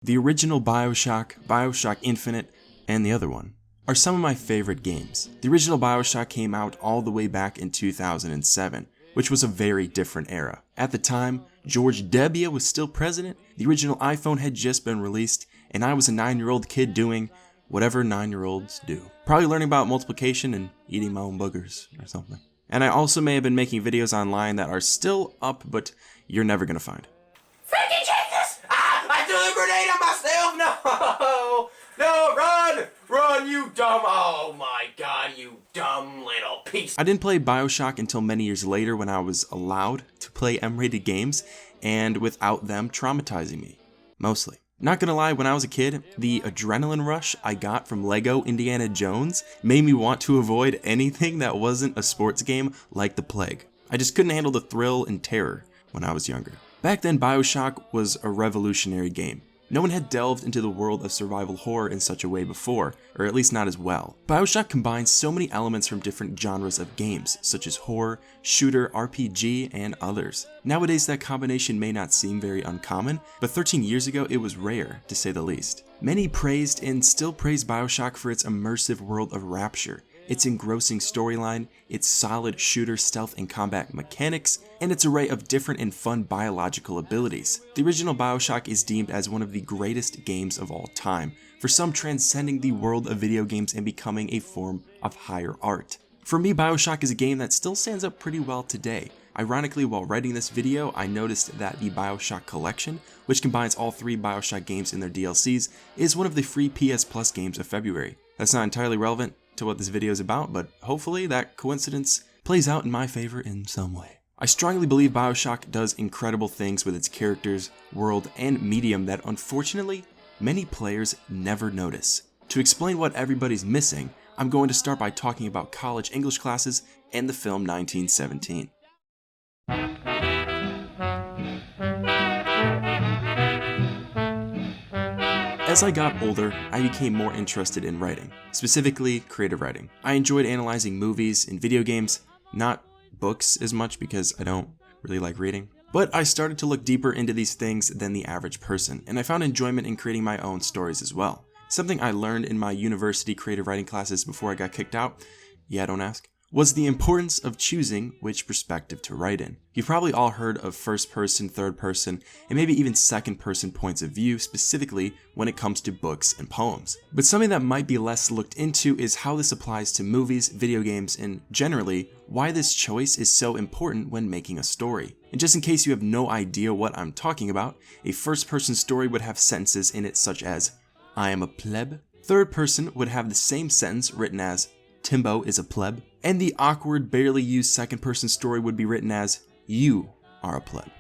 The original BioShock, BioShock Infinite, and the other one are some of my favorite games. The original BioShock came out all the way back in 2007, which was a very different era. At the time, George W. was still president, the original iPhone had just been released, and I was a 9-year-old kid doing whatever 9-year-olds do. Probably learning about multiplication and eating my own boogers or something. And I also may have been making videos online that are still up, but you're never gonna find. Freaking Jesus! Ah! I threw the grenade on myself! No! No, run! Run, you dumb... Oh my god, you dumb little piece... I didn't play BioShock until many years later when I was allowed to play M-rated games, and without them traumatizing me. Mostly. Not gonna lie, when I was a kid, the adrenaline rush I got from Lego Indiana Jones made me want to avoid anything that wasn't a sports game like the plague. I just couldn't handle the thrill and terror when I was younger. Back then, BioShock was a revolutionary game. No one had delved into the world of survival horror in such a way before, or at least not as well. BioShock combines so many elements from different genres of games, such as horror, shooter, RPG, and others. Nowadays that combination may not seem very uncommon, but 13 years ago it was rare, to say the least. Many praised and still praise BioShock for its immersive world of Rapture, its engrossing storyline, its solid shooter stealth and combat mechanics, and its array of different and fun biological abilities. The original BioShock is deemed as one of the greatest games of all time, for some transcending the world of video games and becoming a form of higher art. For me, BioShock is a game that still stands up pretty well today. Ironically, while writing this video, I noticed that the BioShock Collection, which combines all 3 BioShock games in their DLCs, is one of the free PS Plus games of February. That's not entirely relevant to what this video is about, but hopefully that coincidence plays out in my favor in some way. I strongly believe BioShock does incredible things with its characters, world, and medium that unfortunately many players never notice. To explain what everybody's missing, I'm going to start by talking about college English classes and the film 1917. As I got older, I became more interested in writing, specifically creative writing. I enjoyed analyzing movies and video games, not books as much because I don't really like reading. But I started to look deeper into these things than the average person, and I found enjoyment in creating my own stories as well. Something I learned in my university creative writing classes before I got kicked out, yeah, don't ask, was the importance of choosing which perspective to write in. You've probably all heard of first person, third person, and maybe even second person points of view specifically when it comes to books and poems. But something that might be less looked into is how this applies to movies, video games, and generally, why this choice is so important when making a story. And just in case you have no idea what I'm talking about, a first person story would have sentences in it such as, I am a pleb. Third person would have the same sentence written as, Timbo is a pleb. And the awkward, barely used second person story would be written as, you are a pleb.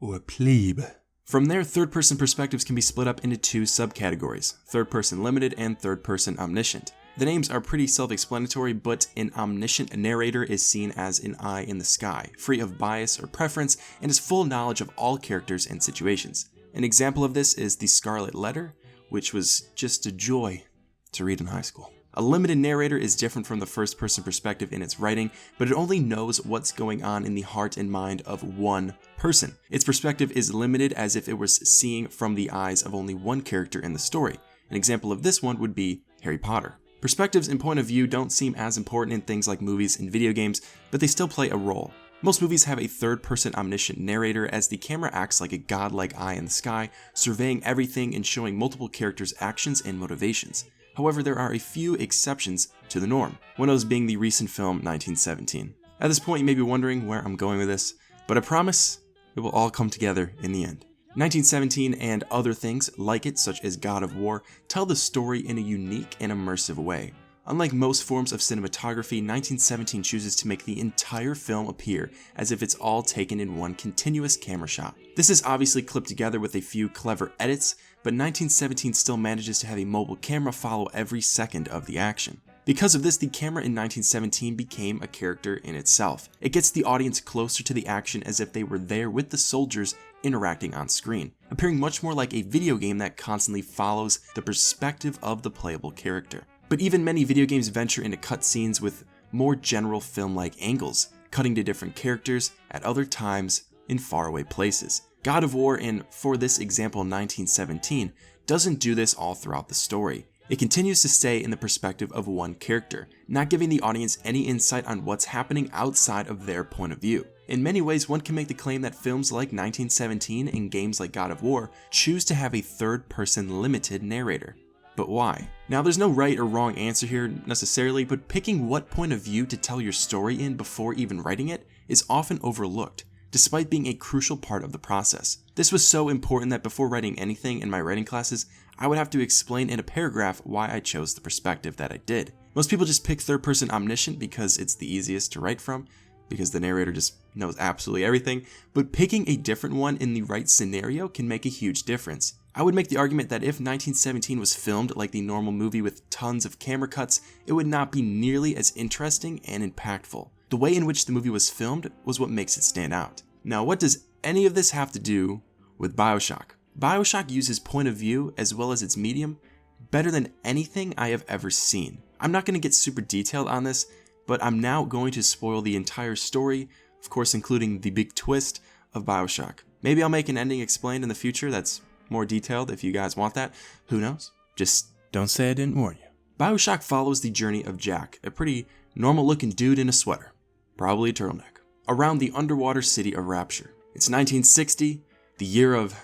Or a plebe. From there, third person perspectives can be split up into 2 subcategories, third person limited and third person omniscient. The names are pretty self-explanatory, but an omniscient narrator is seen as an eye in the sky, free of bias or preference, and has full knowledge of all characters and situations. An example of this is The Scarlet Letter, which was just a joy to read in high school. A limited narrator is different from the first-person perspective in its writing, but it only knows what's going on in the heart and mind of one person. Its perspective is limited as if it was seeing from the eyes of only one character in the story. An example of this one would be Harry Potter. Perspectives and point of view don't seem as important in things like movies and video games, but they still play a role. Most movies have a third-person omniscient narrator as the camera acts like a godlike eye in the sky, surveying everything and showing multiple characters' actions and motivations. However, there are a few exceptions to the norm, one of those being the recent film 1917. At this point, you may be wondering where I'm going with this, but I promise it will all come together in the end. 1917 and other things like it, such as God of War, tell the story in a unique and immersive way. Unlike most forms of cinematography, 1917 chooses to make the entire film appear as if it's all taken in one continuous camera shot. This is obviously clipped together with a few clever edits, but 1917 still manages to have a mobile camera follow every second of the action. Because of this, the camera in 1917 became a character in itself. It gets the audience closer to the action as if they were there with the soldiers interacting on screen, appearing much more like a video game that constantly follows the perspective of the playable character. But even many video games venture into cutscenes with more general film-like angles, cutting to different characters at other times in faraway places. God of War and, for this example, 1917, doesn't do this all throughout the story. It continues to stay in the perspective of one character, not giving the audience any insight on what's happening outside of their point of view. In many ways, one can make the claim that films like 1917 and games like God of War choose to have a third-person limited narrator. But why? Now, there's no right or wrong answer here necessarily, but picking what point of view to tell your story in before even writing it is often overlooked, despite being a crucial part of the process. This was so important that before writing anything in my writing classes, I would have to explain in a paragraph why I chose the perspective that I did. Most people just pick third-person omniscient because it's the easiest to write from, because the narrator just knows absolutely everything, but picking a different one in the right scenario can make a huge difference. I would make the argument that if 1917 was filmed like the normal movie with tons of camera cuts, it would not be nearly as interesting and impactful. The way in which the movie was filmed was what makes it stand out. Now, what does any of this have to do with BioShock? BioShock uses point of view as well as its medium better than anything I have ever seen. I'm not going to get super detailed on this, but I'm now going to spoil the entire story, of course including the big twist of BioShock. Maybe I'll make an ending explained in the future that's more detailed if you guys want that. Who knows? Just don't say I didn't warn you. BioShock follows the journey of Jack, a pretty normal looking dude in a sweater, probably a turtleneck, around the underwater city of Rapture. It's 1960, the year of...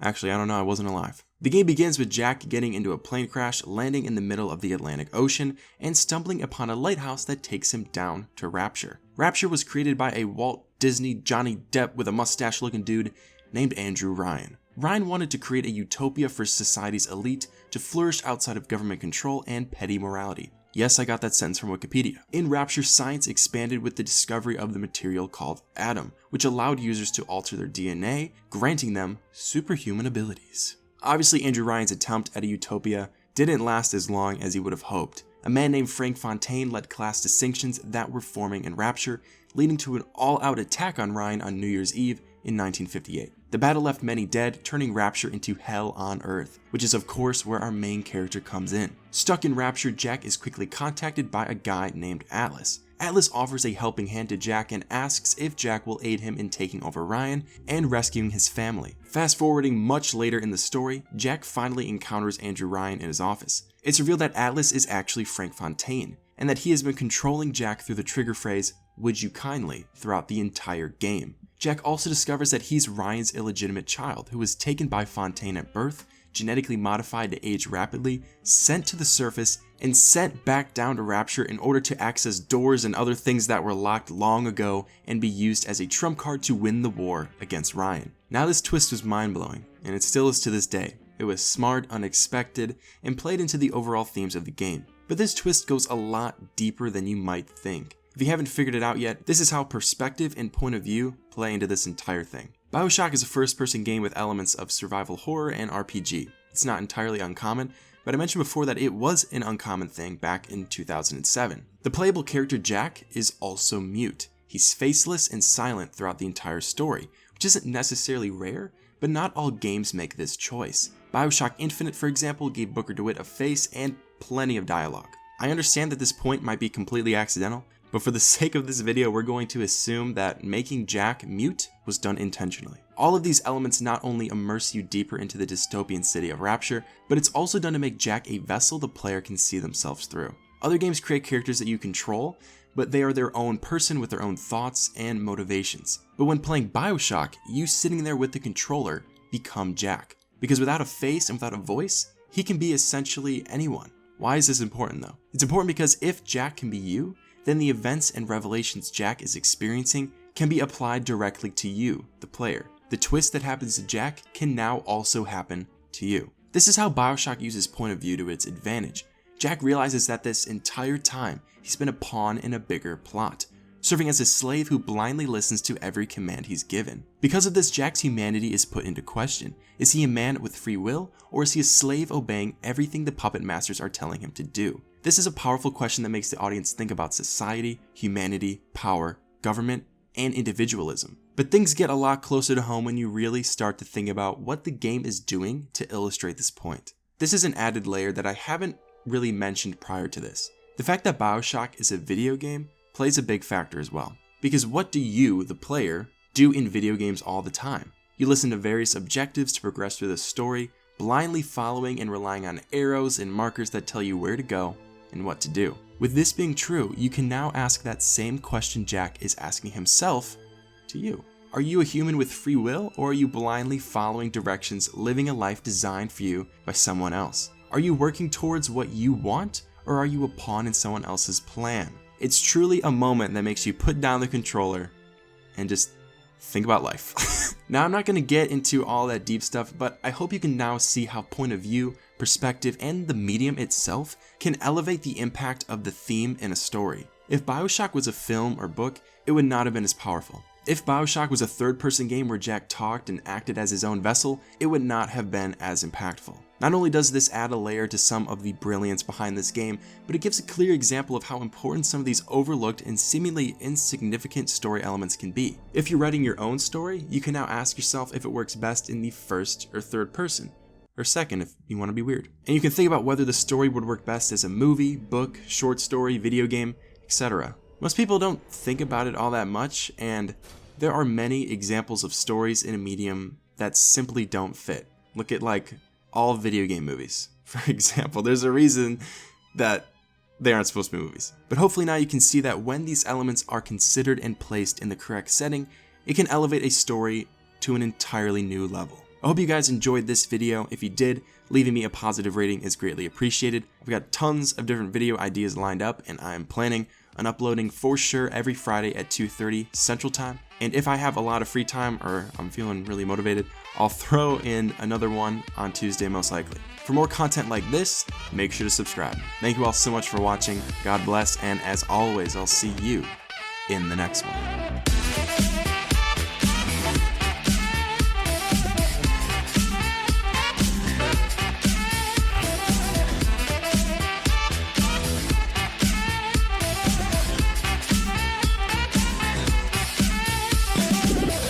Actually, I don't know, I wasn't alive. The game begins with Jack getting into a plane crash, landing in the middle of the Atlantic Ocean, and stumbling upon a lighthouse that takes him down to Rapture. Rapture was created by a Walt Disney Johnny Depp with a mustache looking dude named Andrew Ryan. Ryan wanted to create a utopia for society's elite to flourish outside of government control and petty morality. Yes, I got that sentence from Wikipedia. In Rapture, science expanded with the discovery of the material called Atom, which allowed users to alter their DNA, granting them superhuman abilities. Obviously, Andrew Ryan's attempt at a utopia didn't last as long as he would have hoped. A man named Frank Fontaine led class distinctions that were forming in Rapture, leading to an all-out attack on Ryan on New Year's Eve in 1958. The battle left many dead, turning Rapture into hell on Earth, which is of course where our main character comes in. Stuck in Rapture, Jack is quickly contacted by a guy named Atlas. Atlas offers a helping hand to Jack and asks if Jack will aid him in taking over Ryan and rescuing his family. Fast forwarding much later in the story, Jack finally encounters Andrew Ryan in his office. It's revealed that Atlas is actually Frank Fontaine, and that he has been controlling Jack through the trigger phrase, "Would you kindly," throughout the entire game. Jack also discovers that he's Ryan's illegitimate child, who was taken by Fontaine at birth, genetically modified to age rapidly, sent to the surface, and sent back down to Rapture in order to access doors and other things that were locked long ago and be used as a trump card to win the war against Ryan. Now this twist was mind-blowing, and it still is to this day. It was smart, unexpected, and played into the overall themes of the game. But this twist goes a lot deeper than you might think. If you haven't figured it out yet, this is how perspective and point of view play into this entire thing. BioShock is a first-person game with elements of survival horror and RPG. It's not entirely uncommon, but I mentioned before that it was an uncommon thing back in 2007. The playable character Jack is also mute. He's faceless and silent throughout the entire story, which isn't necessarily rare, but not all games make this choice. BioShock Infinite, for example, gave Booker DeWitt a face and plenty of dialogue. I understand that this point might be completely accidental, but for the sake of this video, we're going to assume that making Jack mute was done intentionally. All of these elements not only immerse you deeper into the dystopian city of Rapture, but it's also done to make Jack a vessel the player can see themselves through. Other games create characters that you control, but they are their own person with their own thoughts and motivations. But when playing BioShock, you sitting there with the controller become Jack. Because without a face and without a voice, he can be essentially anyone. Why is this important though? It's important because if Jack can be you, then the events and revelations Jack is experiencing can be applied directly to you, the player. The twist that happens to Jack can now also happen to you. This is how BioShock uses point of view to its advantage. Jack realizes that this entire time, he's been a pawn in a bigger plot, serving as a slave who blindly listens to every command he's given. Because of this, Jack's humanity is put into question. Is he a man with free will, or is he a slave obeying everything the puppet masters are telling him to do? This is a powerful question that makes the audience think about society, humanity, power, government, and individualism. But things get a lot closer to home when you really start to think about what the game is doing to illustrate this point. This is an added layer that I haven't really mentioned prior to this. The fact that BioShock is a video game plays a big factor as well. Because what do you, the player, do in video games all the time? You listen to various objectives to progress through the story, blindly following and relying on arrows and markers that tell you where to go and what to do. With this being true, you can now ask that same question Jack is asking himself to you. Are you a human with free will, or are you blindly following directions, living a life designed for you by someone else? Are you working towards what you want, or are you a pawn in someone else's plan? It's truly a moment that makes you put down the controller and just think about life. Now, I'm not going to get into all that deep stuff, but I hope you can now see how point of view, perspective, and the medium itself can elevate the impact of the theme in a story. If BioShock was a film or book, it would not have been as powerful. If BioShock was a third-person game where Jack talked and acted as his own vessel, it would not have been as impactful. Not only does this add a layer to some of the brilliance behind this game, but it gives a clear example of how important some of these overlooked and seemingly insignificant story elements can be. If you're writing your own story, you can now ask yourself if it works best in the first or third person, or second if you want to be weird. And you can think about whether the story would work best as a movie, book, short story, video game, etc. Most people don't think about it all that much, and there are many examples of stories in a medium that simply don't fit. Look at like all video game movies, for example. There's a reason that they aren't supposed to be movies. But hopefully now you can see that when these elements are considered and placed in the correct setting, it can elevate a story to an entirely new level. I hope you guys enjoyed this video. If you did, leaving me a positive rating is greatly appreciated. I've got tons of different video ideas lined up, and I am planning on uploading for sure every Friday at 2:30 Central Time. And if I have a lot of free time or I'm feeling really motivated, I'll throw in another one on Tuesday most likely. For more content like this, make sure to subscribe. Thank you all so much for watching. God bless, and as always, I'll see you in the next one.